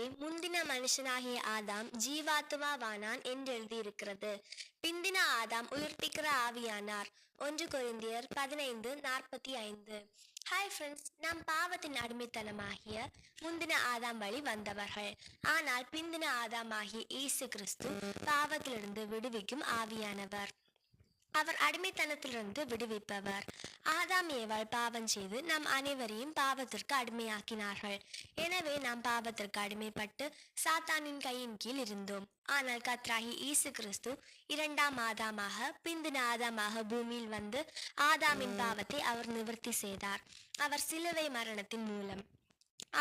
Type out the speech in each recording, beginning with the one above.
எனவே முந்தின மனுஷனாகிய ஆதாம் ஜீவாத்துமாவானான் என்று எழுதியிருக்கிறது. பிந்தின ஆதாம் உயிர்ப்பிக்கிற ஆவியானார். 1 கொரிந்தியர் 15:45. ஹாய் ஃப்ரெண்ட்ஸ், நம் பாவத்தின் அடிமைத்தனமாகிய முந்தின ஆதாம் வழி வந்தவர்கள். ஆனால் பிந்தின ஆதாமாகிய இயேசு கிறிஸ்து பாவத்திலிருந்து விடுவிக்கும் ஆவியானவர். அவர் அடிமைத்தனத்திலிருந்து விடுவிப்பவர். ஆதாம் ஏவாள் பாவம் செய்து நம் அனைவரையும் பாவத்திற்கு அடிமையாக்கினார்கள். எனவே நாம் பாவத்திற்கு அடிமைப்பட்டு சாத்தானின் கையின் கீழ் இருந்தோம். ஆனால் கர்த்தராகிய இயேசு கிறிஸ்து இரண்டாம் ஆதாமாக, பிந்தின ஆதாமாக பூமியில் வந்து ஆதாமின் பாவத்தை அவர் நிவர்த்தி செய்தார். அவர் சிலுவை மரணத்தின் மூலம்.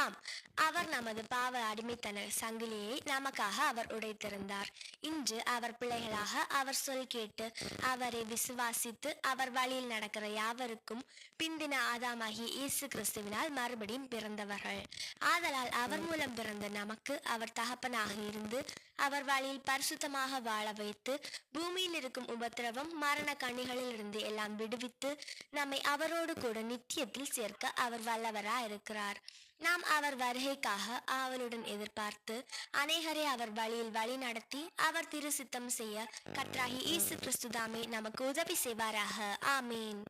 ஆம், அவர் நமது பாவ அடிமைத்தன சங்கிலியை நமக்காக அவர் உடைத்திருந்தார். இன்று அவர் பிள்ளைகளாக அவர் சொல் கேட்டு அவரை விசுவாசித்து அவர் வழியில் நடக்கிற யாவருக்கும் பிந்தின ஆதாமாகிய இயேசு கிறிஸ்துவினால் மறுபடியும் பிறந்தவர்கள். ஆதலால் அவர் மூலம் பிறந்த நமக்கு அவர் தகப்பனாக இருந்து அவர் வழியில் பரிசுத்தமாக வாழ வைத்து பூமியில் இருக்கும் உபத்திரவம் மரண கண்ணிகளில் இருந்து எல்லாம் விடுவித்து நம்மை அவரோடு கூட நித்தியத்தில் சேர்க்க அவர் வல்லவராயிருக்கிறார். நாம் அவர் வருகைக்காக ஆவலுடன் எதிர்பார்த்து அநேகரை அவர் வழியில் வழி நடத்தி அவர் திரு சித்தம் செய்ய கர்த்தராகிய இயேசு கிறிஸ்து தாமே நமக்கு உதவி செய்வாராக. ஆமீன்.